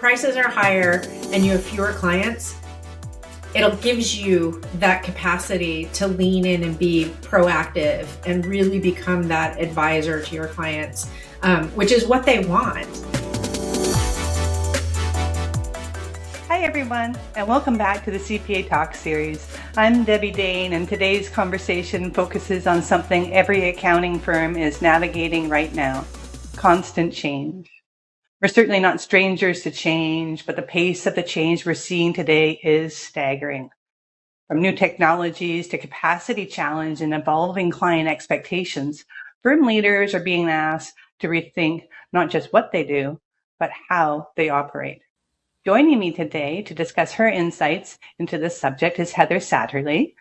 prices are higher and you have fewer clients, it gives you that capacity to lean in and be proactive and really become that advisor to your clients, which is what they want. Hi everyone, and welcome back to the CPA Talk series. I'm Debbie Dane, and today's conversation focuses on something every accounting firm is navigating right now: constant change. We're certainly not strangers to change, but the pace of the change we're seeing today is staggering. From new technologies to capacity challenge and evolving client expectations, firm leaders are being asked to rethink not just what they do, but how they operate. Joining me today to discuss her insights into this subject is Heather Satterley,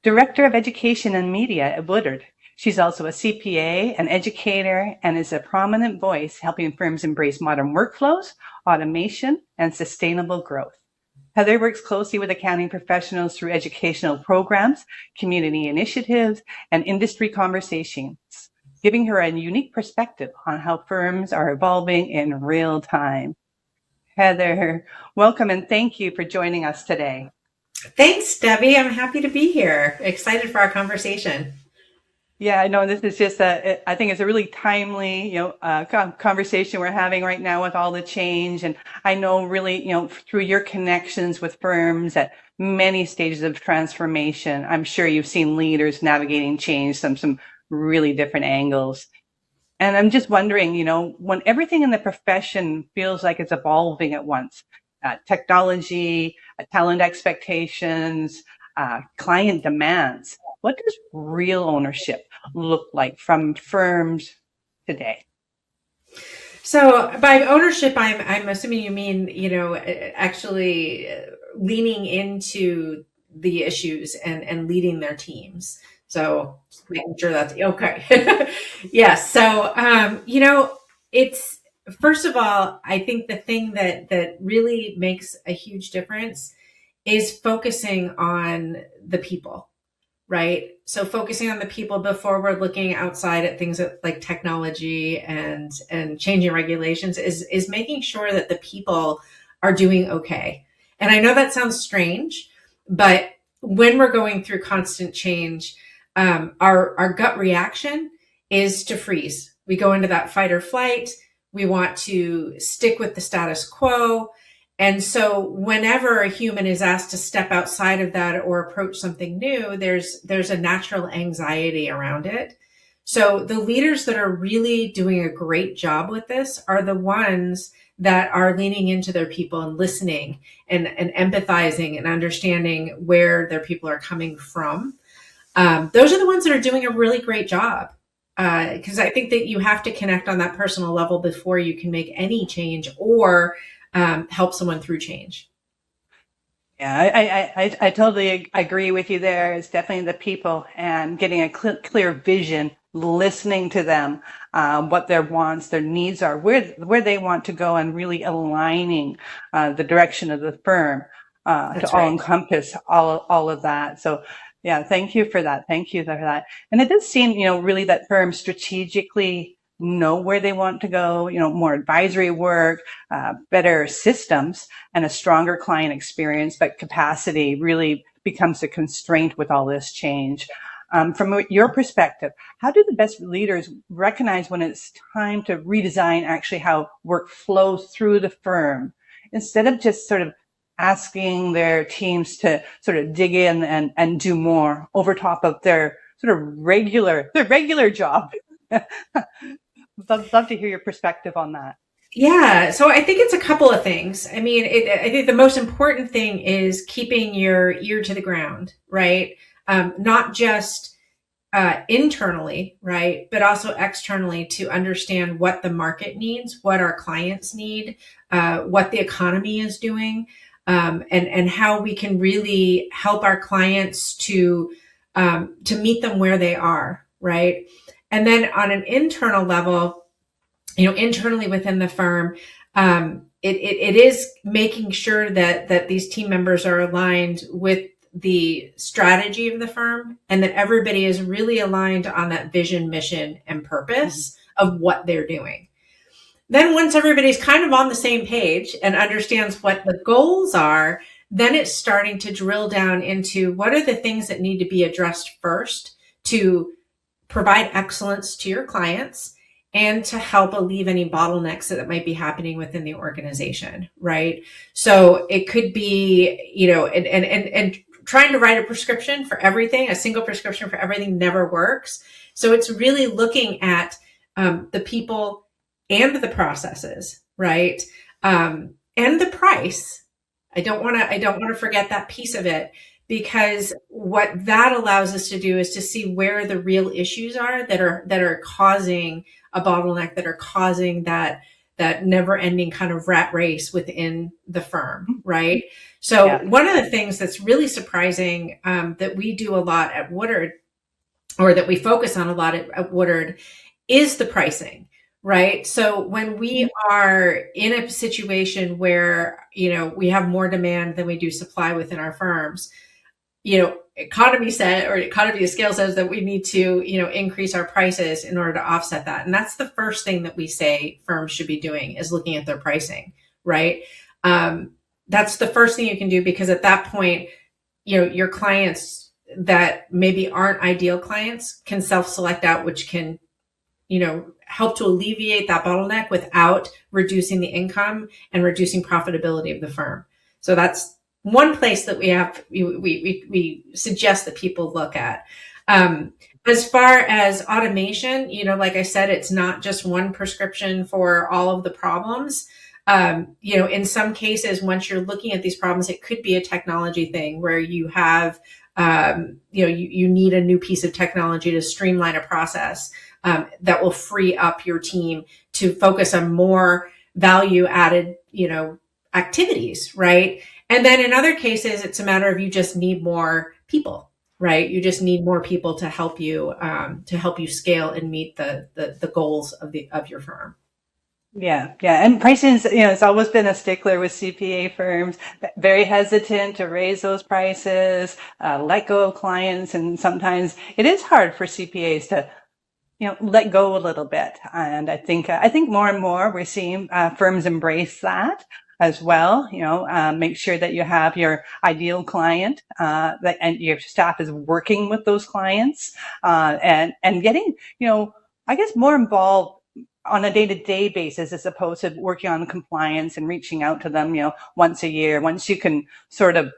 Director of Education and Media at Woodard. She's also a CPA, an educator, and is a prominent voice helping firms embrace modern workflows, automation, and sustainable growth. Heather works closely with accounting professionals through educational programs, community initiatives, and industry conversations, giving her a unique perspective on how firms are evolving in real time. Heather, welcome and thank you for joining us today. Thanks, Debbie. I'm happy to be here. Excited for our conversation. Yeah, I know this is just I think it's a really timely, conversation we're having right now with all the change. And I know really, through your connections with firms at many stages of transformation, I'm sure you've seen leaders navigating change, some really different angles. And I'm just wondering, when everything in the profession feels like it's evolving at once, technology, talent expectations, client demands, what does real ownership look like from firms today? So by ownership, I'm assuming you mean, actually leaning into the issues and leading their teams. So just making sure that's okay. Yes. So, it's, first of all, I think the thing that really makes a huge difference is focusing on the people, right? So focusing on the people before we're looking outside at things like technology and changing regulations is making sure that the people are doing okay. And I know that sounds strange, but when we're going through constant change, our gut reaction is to freeze. We go into that fight or flight. We want to stick with the status quo. And so whenever a human is asked to step outside of that or approach something new, there's a natural anxiety around it. So the leaders that are really doing a great job with this are the ones that are leaning into their people and listening and empathizing and understanding where their people are coming from. Those are the ones that are doing a really great job. Because I think that you have to connect on that personal level before you can make any change or help someone through change. Yeah, I totally agree with you there. It's definitely the people and getting a clear vision, listening to them, what their wants, their needs are, where they want to go, and really aligning the direction of the firm to all encompass all of that. So yeah, thank you for that. Thank you for that. And it does seem, really that firms strategically know where they want to go, more advisory work, better systems, and a stronger client experience, but capacity really becomes a constraint with all this change. From your perspective, how do the best leaders recognize when it's time to redesign actually how work flows through the firm, instead of just sort of asking their teams to sort of dig in and do more over top of their sort of regular job? Love to hear your perspective on that. Yeah. So I think it's a couple of things. I mean, I think the most important thing is keeping your ear to the ground, right? Not just internally, right? But also externally, to understand what the market needs, what our clients need, what the economy is doing, and how we can really help our clients to meet them where they are, right? And then on an internal level, internally within the firm, it is making sure that these team members are aligned with the strategy of the firm, and that everybody is really aligned on that vision, mission, and purpose of what they're doing. Then once everybody's kind of on the same page and understands what the goals are, then it's starting to drill down into what are the things that need to be addressed first to provide excellence to your clients and to help alleviate any bottlenecks that might be happening within the organization, right? So it could be, and trying to write a prescription for everything, a single prescription for everything never works. So it's really looking at the people and the processes, right? And the price. I don't want to forget that piece of it, because what that allows us to do is to see where the real issues are that are causing a bottleneck, that are causing that never ending kind of rat race within the firm, right? So one of the things that's really surprising that we do a lot at Woodard, or that we focus on a lot at Woodard, is the pricing. Right. So when we are in a situation where, we have more demand than we do supply within our firms, economy of scale says that we need to, increase our prices in order to offset that. And that's the first thing that we say firms should be doing, is looking at their pricing. Right. That's the first thing you can do, because at that point, your clients that maybe aren't ideal clients can self-select out, which can, help to alleviate that bottleneck without reducing the income and reducing profitability of the firm. So that's one place that we suggest that people look at. As far as automation, like I said, it's not just one prescription for all of the problems. In some cases, once you're looking at these problems, it could be a technology thing where you have, you need a new piece of technology to streamline a process. That will free up your team to focus on more value added, activities, right? And then in other cases, it's a matter of you just need more people, right? You just need more people to help you scale and meet the goals of your firm. Yeah. And pricing is, it's always been a stickler with CPA firms, very hesitant to raise those prices, let go of clients. And sometimes it is hard for CPAs to, let go a little bit. And I think more and more we're seeing firms embrace that as well. Make sure that you have your ideal client, and your staff is working with those clients, and getting, I guess, more involved on a day-to-day basis, as opposed to working on compliance and reaching out to them, once a year. Once you can sort of,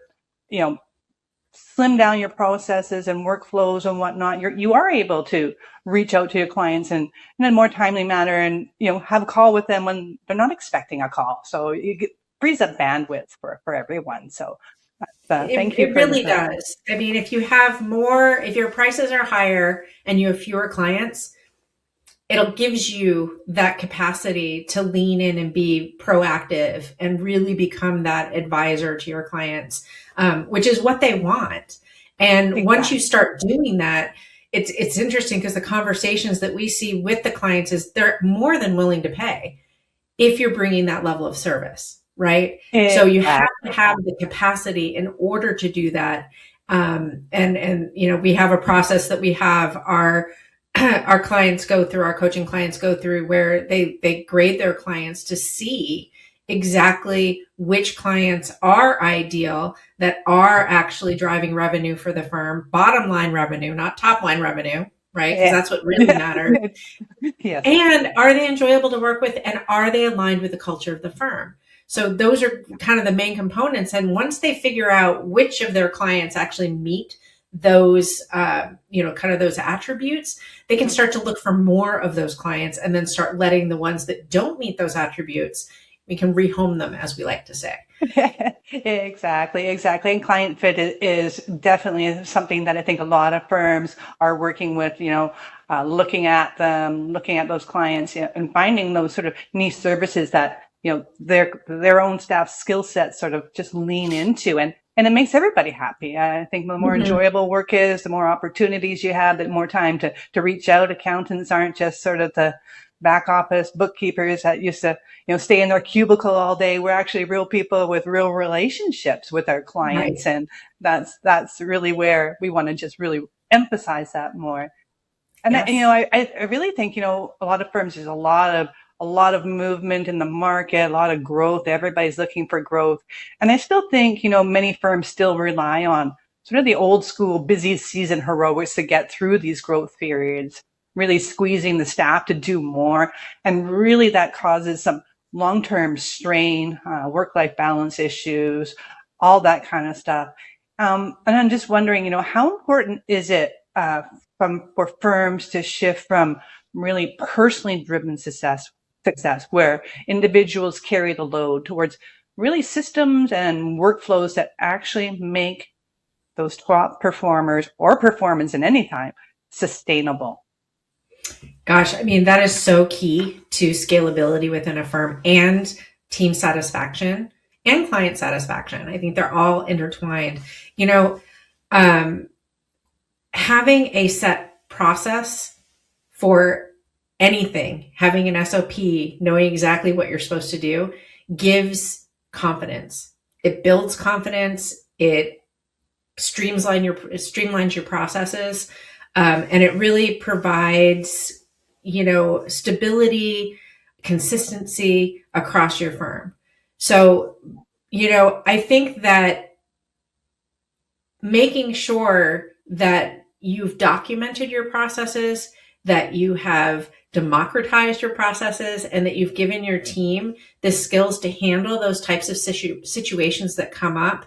slim down your processes and workflows and whatnot, you are able to reach out to your clients in a more timely manner, and have a call with them when they're not expecting a call. So it frees up bandwidth for everyone. So thank you. It really does. I mean, if your prices are higher and you have fewer clients, it gives you that capacity to lean in and be proactive and really become that advisor to your clients, which is what they want. And exactly. Once you start doing that, it's interesting, because the conversations that we see with the clients is they're more than willing to pay if you're bringing that level of service, right? Exactly. So you have to have the capacity in order to do that. And we have a process that we have our clients go through, our coaching clients go through, where they grade their clients to see exactly which clients are ideal, that are actually driving revenue for the firm, bottom line revenue, not top line revenue, right? Because that's what really matters. Yes. And are they enjoyable to work with, and are they aligned with the culture of the firm? So those are kind of the main components. And once they figure out which of their clients actually meet those, kind of those attributes, they can start to look for more of those clients, and then start letting the ones that don't meet those attributes, we can rehome them, as we like to say. Exactly. And client fit is definitely something that I think a lot of firms are working with, looking at them, looking at those clients, and finding those sort of niche services that, their own staff skill sets sort of just lean into. And it makes everybody happy. I think the more enjoyable work is, the more opportunities you have, the more time to reach out. Accountants aren't just sort of the back office bookkeepers that used to, stay in their cubicle all day. We're actually real people with real relationships with our clients. Right. And that's really where we want to just really emphasize that more. And yes. I really think, a lot of firms, there's a lot of a lot of movement in the market, a lot of growth. Everybody's looking for growth. And I still think, many firms still rely on sort of the old school busy season heroics to get through these growth periods, really squeezing the staff to do more. And really that causes some long-term strain, work-life balance issues, all that kind of stuff. And I'm just wondering, how important is it for firms to shift from really personally driven success, where individuals carry the load, towards really systems and workflows that actually make those top performers or performance in any time sustainable? Gosh, I mean, that is so key to scalability within a firm and team satisfaction and client satisfaction. I think they're all intertwined. Having a set process for anything, having an SOP, knowing exactly what you're supposed to do, gives confidence. It builds confidence. It streamlines your processes, and it really provides, stability, consistency across your firm. So, I think that making sure that you've documented your processes, that you have democratized your processes, and that you've given your team the skills to handle those types of situations that come up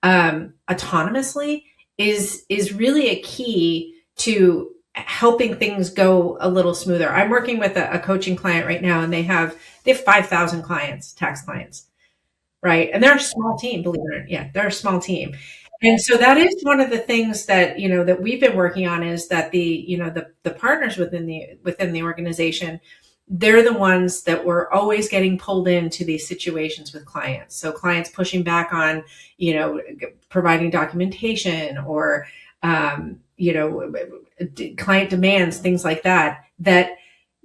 autonomously is really a key to helping things go a little smoother. I'm working with a coaching client right now, and they have 5,000 clients, tax clients, right? And they're a small team, believe it or not. Yeah, they're a small team. And so that is one of the things that, that we've been working on, is that the partners within the organization, they're the ones that were always getting pulled into these situations with clients. So clients pushing back on, providing documentation, or, client demands, things like that, that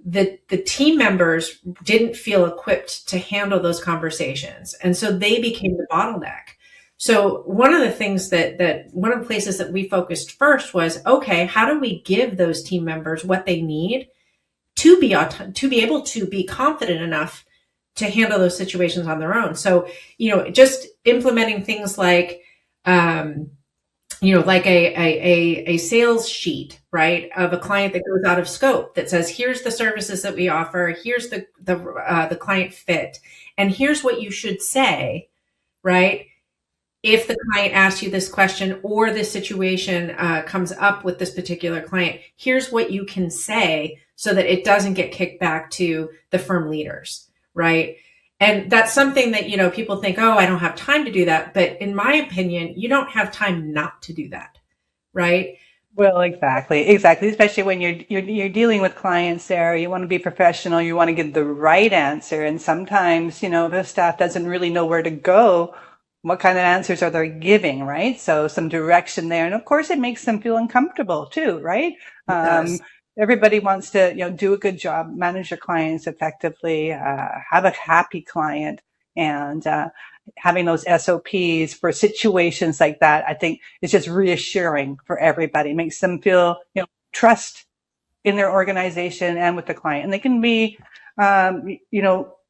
the team members didn't feel equipped to handle those conversations. And so they became the bottleneck. So one of the things one of the places that we focused first was, okay, how do we give those team members what they need to be able to be confident enough to handle those situations on their own? So, just implementing things like, like a sales sheet, right, of a client that goes out of scope, that says, here's the services that we offer, here's the client fit, and here's what you should say, right? If the client asks you this question, or this situation comes up with this particular client, here's what you can say so that it doesn't get kicked back to the firm leaders, right? And that's something that, people think, oh, I don't have time to do that. But in my opinion, you don't have time not to do that, right? Well, exactly. Especially when you're dealing with clients there, you want to be professional, you want to get the right answer. And sometimes, the staff doesn't really know where to go. What kind of answers are they giving, right? So some direction there. And of course, it makes them feel uncomfortable too, right? Everybody wants to, do a good job, manage your clients effectively, have a happy client, and having those SOPs for situations like that, I think is just reassuring for everybody. Makes them feel, trust in their organization and with the client. And they can be,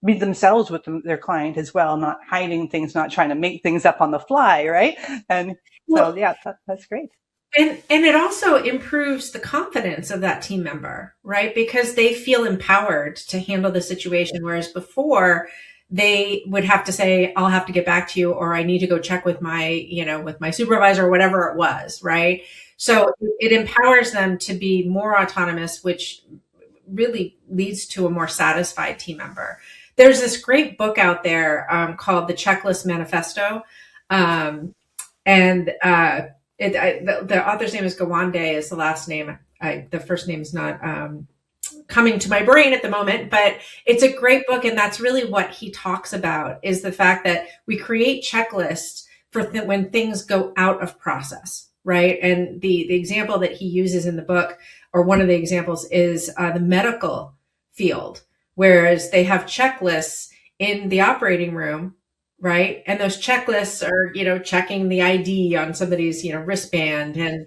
be themselves with their client as well, not hiding things, not trying to make things up on the fly, right? And so, yeah, that's great. And it also improves the confidence of that team member, right? Because they feel empowered to handle the situation. Whereas before, they would have to say, I'll have to get back to you, or I need to go check with my, with my supervisor, or whatever it was, right? So it empowers them to be more autonomous, which really leads to a more satisfied team member. There's this great book out there called The Checklist Manifesto. The author's name is Gawande, is the last name. The first name is not coming to my brain at the moment, but it's a great book. And that's really what he talks about, is the fact that we create checklists for when things go out of process, right? And the example that he uses in the book, or one of the examples, is the medical field, whereas they have checklists in the operating room, right? And those checklists are, checking the ID on somebody's, wristband, and,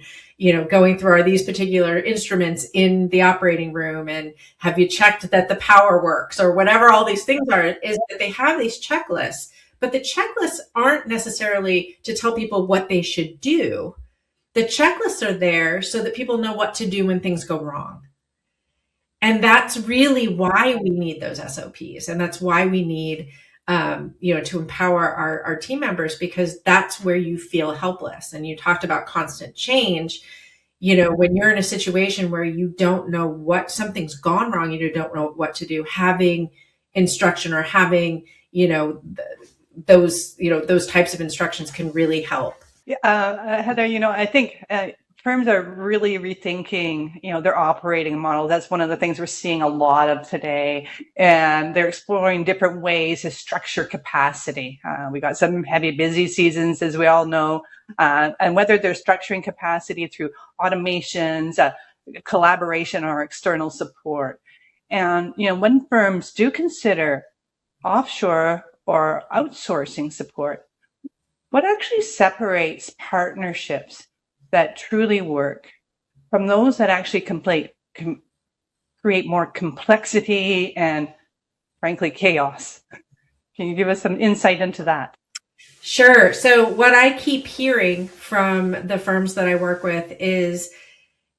going through, are these particular instruments in the operating room, and have you checked that the power works, or whatever all these things are, is that they have these checklists, but the checklists aren't necessarily to tell people what they should do. The checklists are there so that people know what to do when things go wrong. And that's really why we need those SOPs. And that's why we need, to empower our team members, because that's where you feel helpless. And you talked about constant change. When you're in a situation where you don't know what something's gone wrong, you don't know what to do, having instruction or having, those types of instructions can really help. Heather, I think firms are really rethinking, their operating model. That's one of the things we're seeing a lot of today. And they're exploring different ways to structure capacity. We got some heavy busy seasons, as we all know. And whether they're structuring capacity through automations, collaboration, or external support. And, when firms do consider offshore or outsourcing support, what actually separates partnerships that truly work from those that actually create more complexity and, frankly, chaos? Can you give us some insight into that? Sure. So what I keep hearing from the firms that I work with is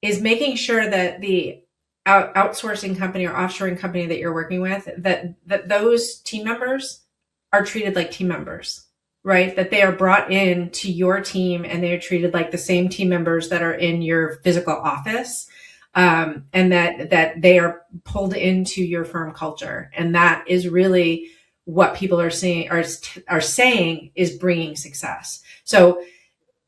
making sure that the outsourcing company or offshoring company that you're working with, that those team members are treated like team members. Right? That they are brought in to your team and they are treated like the same team members that are in your physical office, and that they are pulled into your firm culture. And that is really what people are saying is bringing success. So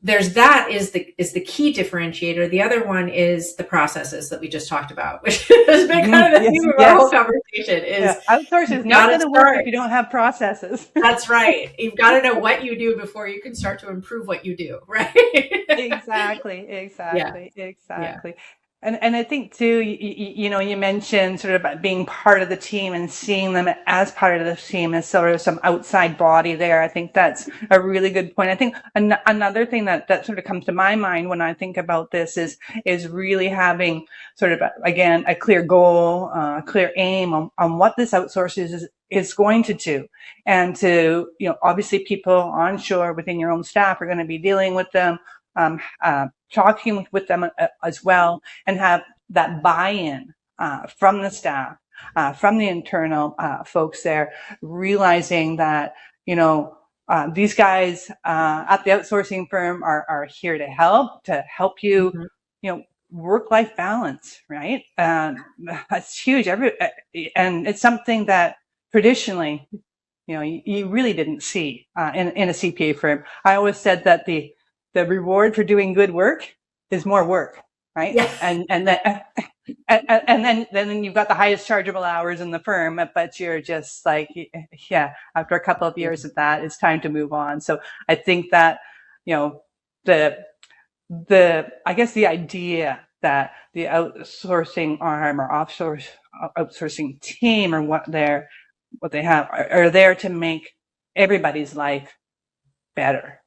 there's that is the key differentiator. The other one is the processes that we just talked about, which has been kind of the theme of our whole conversation. Outsource is not going to work if you don't have processes. That's right. You've got to know what you do before you can start to improve what you do, right? Exactly. Yeah. And I think too, you mentioned sort of about being part of the team and seeing them as part of the team as sort of some outside body there. I think that's a really good point. I think another thing that sort of comes to my mind when I think about this is really having sort of, again, a clear goal, a clear aim on what this outsource is going to do. And to, obviously people onshore within your own staff are going to be dealing with them, talking with them as well, and have that buy-in from the staff, from the internal folks there, realizing that, these guys at the outsourcing firm are here to help you, Mm-hmm. Work-life balance, right? That's huge. And it's something that traditionally, you really didn't see in a CPA firm. I always said that the reward for doing good work is more work, right? Yeah. And then you've got the highest chargeable hours in the firm, but you're just like, after a couple of years of that, it's time to move on. So I think that, I guess the idea that the outsourcing arm or outsourcing team or what they have are there to make everybody's life better.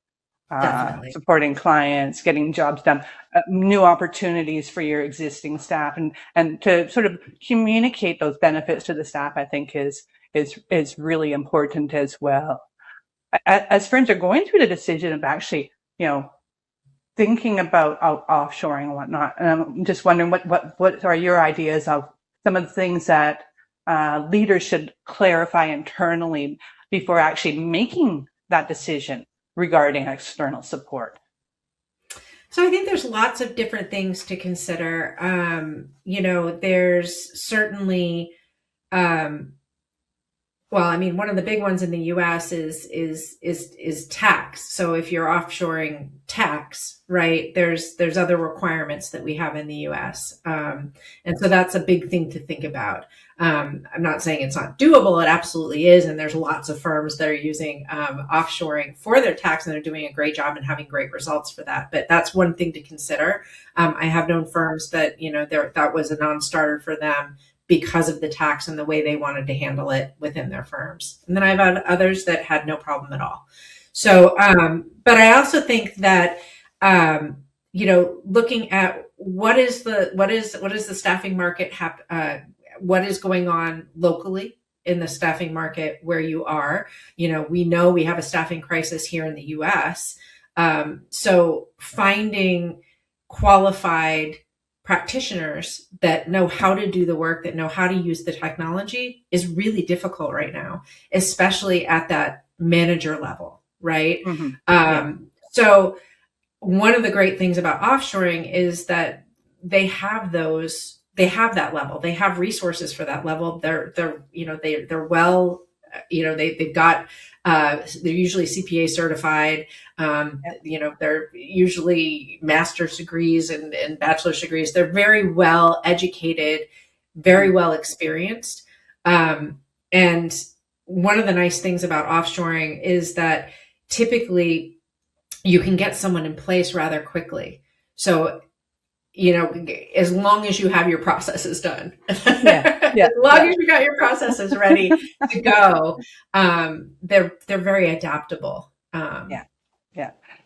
Supporting clients, getting jobs done, new opportunities for your existing staff, and to sort of communicate those benefits to the staff, I think is really important as well. As firms are going through the decision of actually, thinking about offshoring and whatnot, and I'm just wondering what are your ideas of some of the things that leaders should clarify internally before actually making that decision regarding external support? So I think there's lots of different things to consider. There's certainly, one of the big ones in the U.S. is tax. So if you're offshoring tax, right, there's other requirements that we have in the U.S. And so that's a big thing to think about. I'm not saying it's not doable. It absolutely is. And there's lots of firms that are using offshoring for their tax, and they're doing a great job and having great results for that. But that's one thing to consider. I have known firms that, that was a non-starter for them because of the tax and the way they wanted to handle it within their firms. And then I've had others that had no problem at all. So, but I also think that, looking at what is the staffing market, what is going on locally in the staffing market where you are. We know we have a staffing crisis here in the US. So finding qualified practitioners that know how to do the work, that know how to use the technology is really difficult right now, especially at that manager level, right? So one of the great things about offshoring is that they have that level. They have resources for that level. They're well, they've got, they're usually CPA certified. They're usually master's degrees and bachelor's degrees. They're very well educated, very well experienced. And one of the nice things about offshoring is that typically you can get someone in place rather quickly. So, as long as you have your processes done, as long as you got your processes ready to go, they're very adaptable.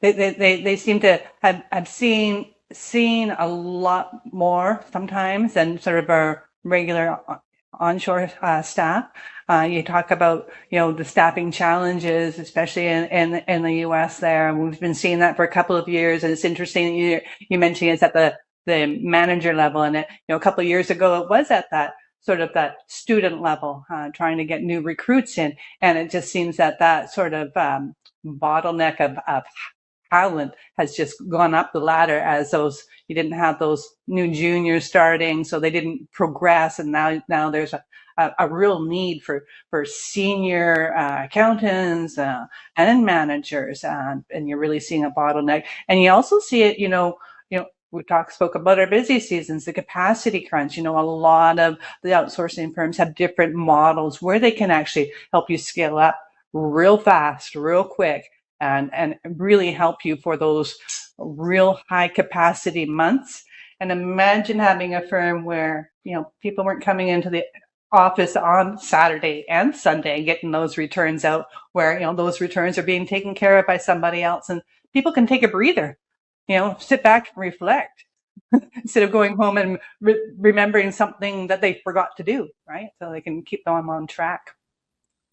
They seem to have seen a lot more sometimes than sort of our regular onshore staff. You talk about, the staffing challenges, especially in the U.S. there. And we've been seeing that for a couple of years. And it's interesting you mentioned it's at the manager level. And a couple of years ago, it was at that sort of that student level, trying to get new recruits in. And it just seems that sort of bottleneck of talent has just gone up the ladder as you didn't have those new juniors starting, so they didn't progress. And now there's a real need for senior accountants and managers, and you're really seeing a bottleneck. And you also see it, we spoke about our busy seasons, the capacity crunch. A lot of the outsourcing firms have different models where they can actually help you scale up real fast, real quick, and really help you for those real high capacity months. And imagine having a firm where, people weren't coming into the office on Saturday and Sunday and getting those returns out, where, those returns are being taken care of by somebody else, and people can take a breather, sit back and reflect instead of going home and remembering something that they forgot to do, right? So they can keep them on track.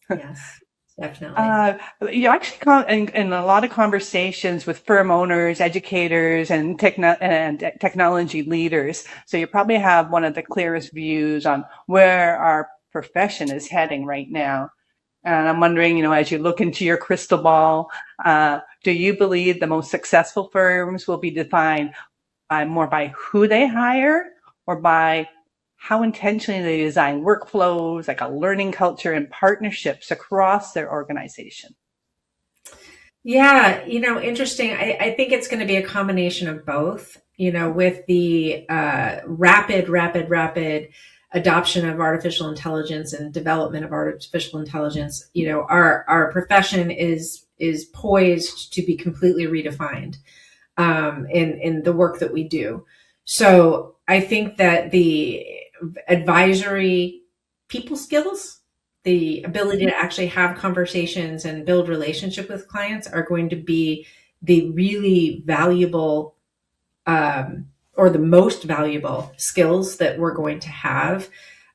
Yes. Definitely. You actually in a lot of conversations with firm owners, educators, and technology leaders. So you probably have one of the clearest views on where our profession is heading right now. And I'm wondering, as you look into your crystal ball, do you believe the most successful firms will be defined more by who they hire, or by how intentionally they design workflows, like a learning culture and partnerships across their organization? Yeah, interesting. I think it's going to be a combination of both, with the rapid adoption of artificial intelligence and development of artificial intelligence. Our profession is poised to be completely redefined in the work that we do. So I think that the advisory people skills, the ability to actually have conversations and build relationship with clients, are going to be the really valuable or the most valuable skills that we're going to have.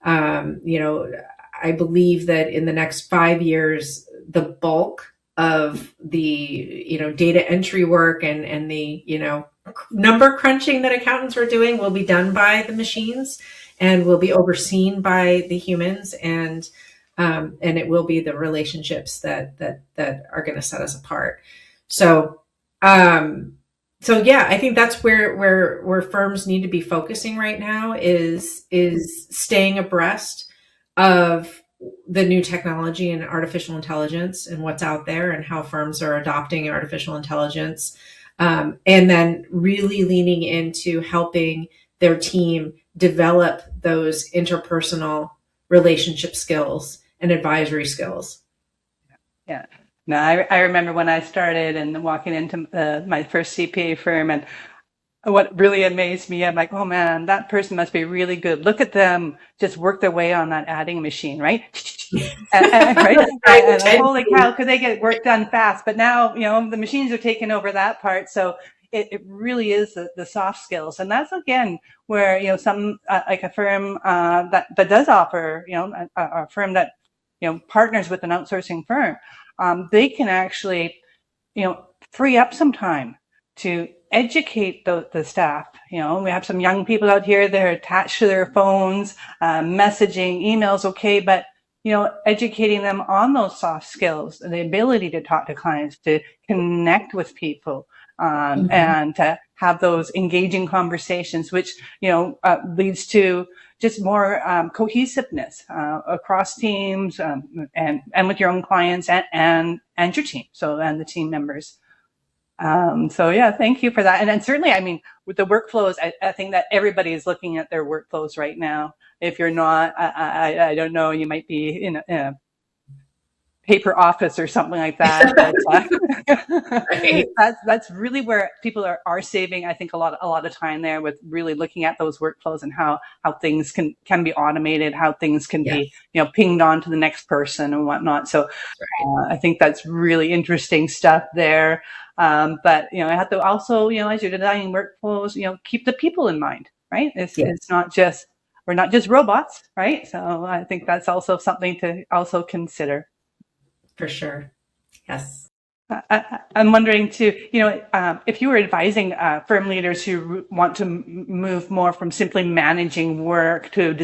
I believe that in the next 5 years, the bulk of the data entry work and the number crunching that accountants were doing will be done by the machines and will be overseen by the humans, and it will be the relationships that are going to set us apart. So yeah, I think that's where firms need to be focusing right now, is staying abreast of the new technology and artificial intelligence and what's out there and how firms are adopting artificial intelligence, and then really leaning into helping their team develop those interpersonal relationship skills and advisory skills. Yeah. No, I remember when I started and walking into my first CPA firm, and what really amazed me, I'm like, oh man, that person must be really good. Look at them just work their way on that adding machine, right? Right? And holy cow, could they get work done fast? But now, the machines are taking over that part. So it really is the soft skills. And that's, again, where, some, like a firm that does offer, a firm that, partners with an outsourcing firm, they can actually, free up some time to educate the staff. We have some young people out here that are attached to their phones, messaging, emails, okay, but educating them on those soft skills, the ability to talk to clients, to connect with people, and to have those engaging conversations, which leads to just more cohesiveness across teams, and with your own clients and your team, and the team members. So yeah, thank you for that. And certainly, I mean, with the workflows, I think that everybody is looking at their workflows right now. If you're not, I don't know, you might be in a paper office or something like that. But, right. That's really where people are saving, I think, a lot of time there, with really looking at those workflows and how things can be automated, how things can be pinged on to the next person and whatnot. So I think that's really interesting stuff there. But I have to also, as you're designing workflows, keep the people in mind, right? It's not just, we're not just robots, right? So I think that's also something to also consider. For sure. Yes. I'm wondering too, if you were advising firm leaders who want to move more from simply managing work to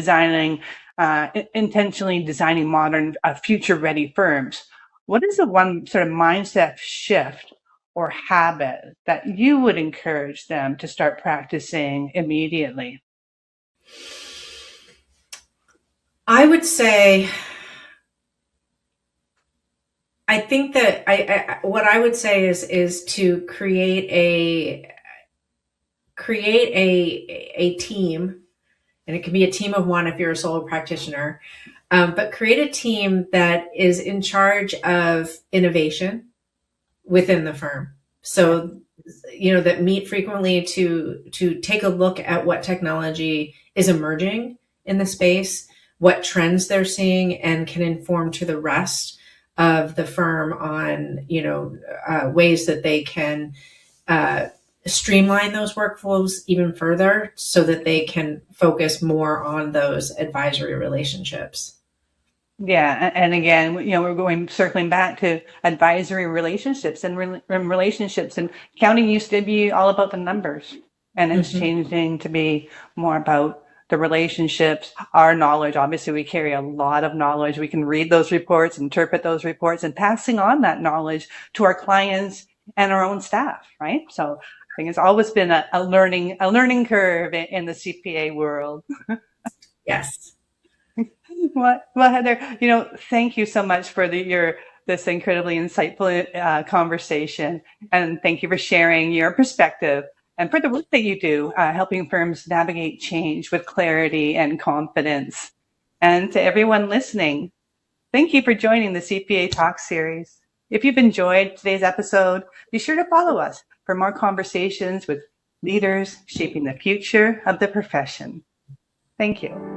intentionally designing modern, future-ready firms, what is the one sort of mindset shift or habit that you would encourage them to start practicing immediately? I would say, I think that what I would say is to create a team, and it can be a team of one if you're a solo practitioner, but create a team that is in charge of innovation within the firm. So, that meet frequently to take a look at what technology is emerging in the space, what trends they're seeing, and can inform to the rest of the firm on, ways that they can streamline those workflows even further so that they can focus more on those advisory relationships. Yeah, and again, we're circling back to advisory relationships and relationships. And accounting used to be all about the numbers, and it's changing to be more about the relationships, our knowledge. Obviously, we carry a lot of knowledge. We can read those reports, interpret those reports, and passing on that knowledge to our clients and our own staff, right? So I think it's always been a learning curve in the CPA world. Yes. Well, Heather, thank you so much for this incredibly insightful conversation, and thank you for sharing your perspective and for the work that you do, helping firms navigate change with clarity and confidence. And to everyone listening, thank you for joining the CPA Talk series. If you've enjoyed today's episode, be sure to follow us for more conversations with leaders shaping the future of the profession. Thank you.